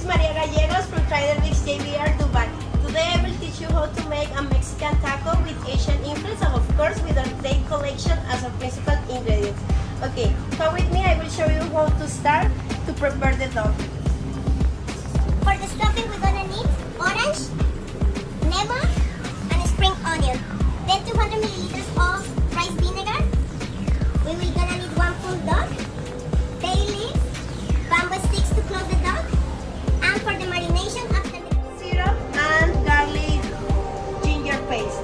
is Maria Gallegos from Trident JBR Dubai. Today I will teach you how to make a Mexican taco with Asian influence and of course with our date collection as our principal ingredients. Okay, come with me, I will show you how to start to prepare the dough. For the stuffing we're gonna need orange, lemon, and spring onion. Then 200 milliliters of rice vinegar. We will gonna need 1 full duck, bay leaf, bamboo sticks to close the duck, and for the marination after the Syrup and garlic ginger paste.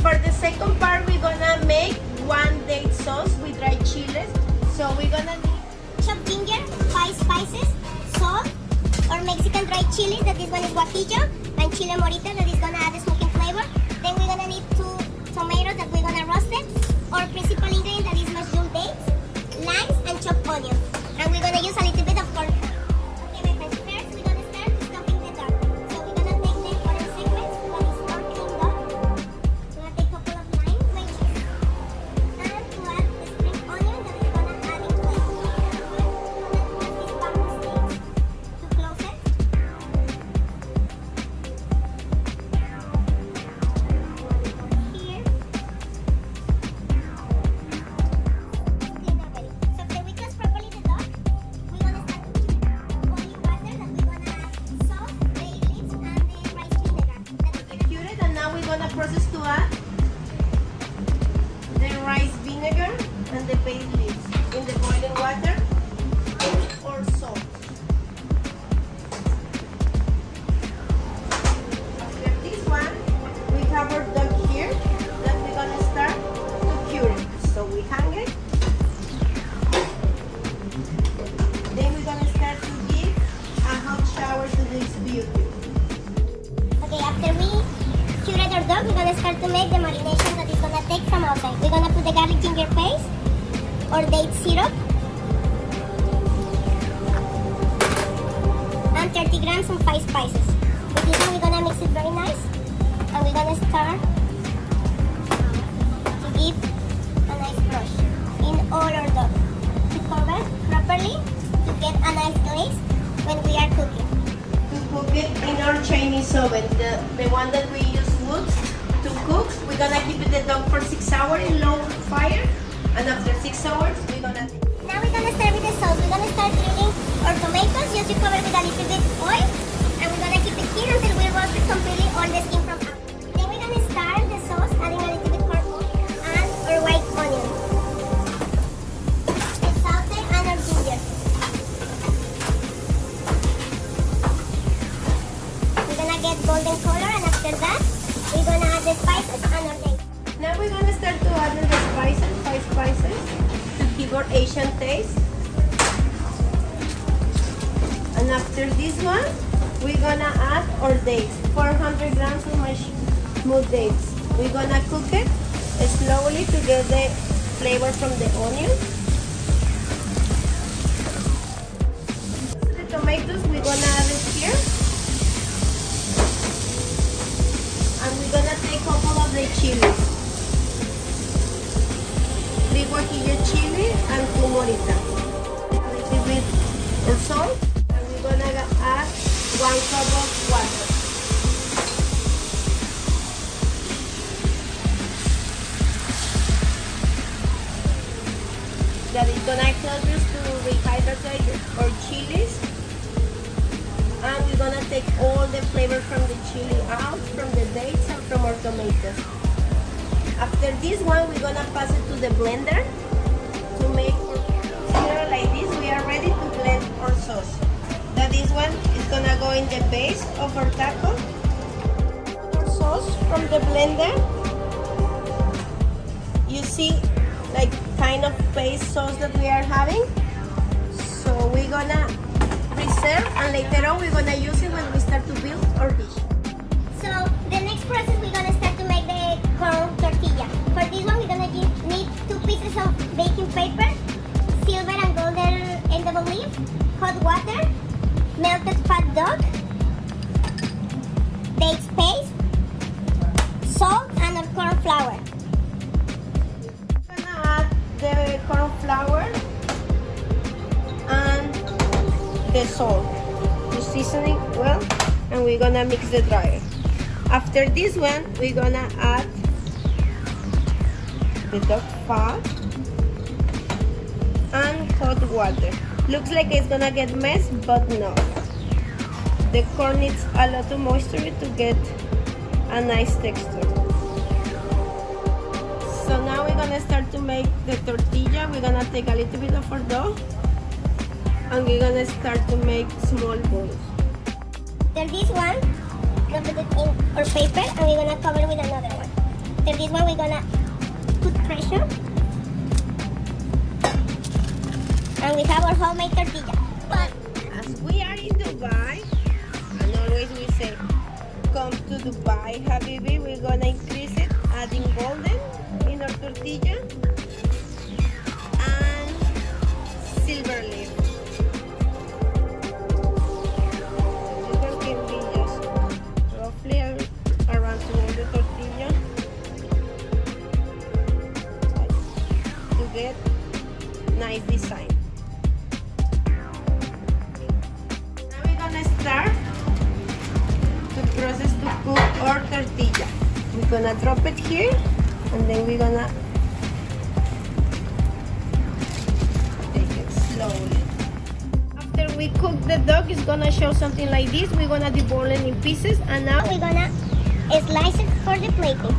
For the second part we're gonna make 1 date sauce with dry chilies. So we're gonna need chopped ginger, 5 spices, salt, or Mexican dried chilies, that this one is guajillo, and chile morita, that is gonna add a smoking flavor. Then we're gonna need 2 tomatoes that we're gonna roast it. Our principal ingredient, that is mushroom dates, limes, and chopped onion. And we're gonna use a little bit of corn. Okay, my friends, first we're gonna start stuffing the duck. So we're gonna take the orange segments, that is our clean duck. We're gonna take a couple of limes, my cheese, and to add the spring onion, that is gonna add in flavor. We're gonna use this bamboo stick to close it. Here. So after we close properly the duck, we're gonna start to boiling water that we're gonna add salt, bay leaves, and the rice vinegar. cure it, and now we're gonna process to add the rice vinegar and the bay leaves in the boiling water or salt. After this one, we have our duck here that we're gonna start to cure it. So we hang it. Then we're gonna start to give a hot shower to this beauty. Okay, after we cured our duck, we're gonna start to make the marination that is gonna take from outside. We're gonna put the garlic ginger paste or date syrup and 30 grams of 5 spices. With this one, we're gonna mix it very nice, and we're gonna start to give a nice brush in all our duck to cover properly to get a nice glaze when we are cooking. To cook it in our Chinese oven, the one that we use wood to cook. We're gonna keep the dog for 6 hours in low fire, and after 6 hours we're gonna Now we're gonna start with the sauce. We're gonna start grilling our tomatoes, just to cover with a little bit oil, and we're gonna keep it here until we roast it completely all the skin from out. Then we're gonna start the sauce adding a little bit purple and our white onion, the saute and our ginger. We're gonna get golden color, and after that we're gonna add the spices and our dates. Now we're gonna start to add the spices, 5 spices, to give our Asian taste. And after this one, we're gonna add our dates, 400 grams of my smooth dates. We're gonna cook it slowly to get the flavor from the onion. The tomatoes, we're gonna add it here. And we're gonna take a couple of the chilies. 3 guajillo chili and 2 morita. A little bit of salt, and we're gonna add 1 cup of water. That is gonna help us to rehydrate our chilies. And we're gonna take all the flavor from the chili out, from the dates and from our tomatoes. After this one, we're gonna pass it to the blender to make our like this. We are ready to blend our sauce. That this one is gonna go in the base of our taco. Our sauce from the blender. You see, like kind of paste sauce that we are having. So we're gonna preserve, and later on we're gonna use it when we start to build our dish. So the next process, we're gonna start to make the corn tortilla. For this one, we're gonna need 2 pieces of baking paper, silver and golden edible leaf, hot water, melted fat dog, dates paste, salt, and our corn flour. We're gonna add the corn flour and the the salt to season it well, and we're gonna mix the dryer. After this one, we're gonna add the dog fat and hot water. Looks like it's gonna get messy, but no. The corn needs a lot of moisture to get a nice texture. So now we're gonna start to make the tortilla. We're gonna take a little bit of our dough and we're gonna start to make small balls. After this one, we're gonna put it in our paper and we're gonna cover with another one. After this one, we're gonna put pressure. And we have our homemade tortilla. But as we are in Dubai, and always we say, come to Dubai, Habibi, we're gonna increase it, adding golden in our tortilla and silver leaf. The sugar can be just roughly around the tortilla to get nice design. Now we're gonna start to process to cook our tortilla. We're gonna drop it here and then we're gonna take it slowly. After we cook the dog, it's gonna show something like this. We're gonna deboil it in pieces and now we're gonna slice it for the plating.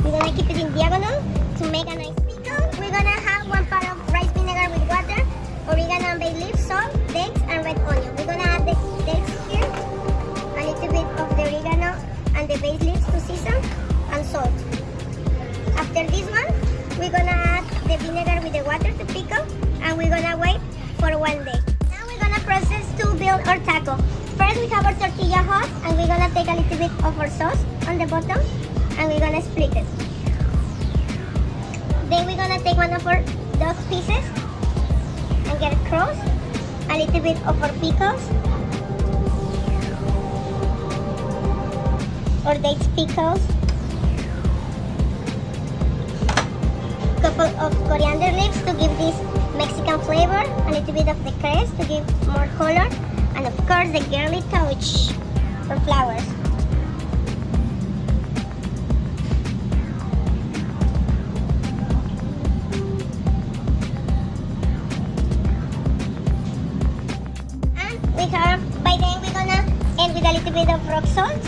We're gonna keep it in diagonal to make a nice pickle. We're gonna have 1 pot of rice vinegar with water, oregano and bay leaves, salt, dates, and red onion. We're gonna add the dates here, a little bit of the oregano and the bay leaves to season, and salt. After this one, we're gonna add the vinegar with the water to pickle, and we're gonna wait for 1 day. Now we're gonna process to build our taco. First, we have our tortilla hot, and we're gonna take a little bit of our sauce on the bottom, and we're gonna split it. Then we're gonna take one of our dog pieces and get it crossed, a little bit of our pickles, or dates pickles, couple of coriander leaves to give this Mexican flavor, a little bit of the cress to give more color, and of course the girly touch for flowers. By then we're gonna end with a little bit of rock salt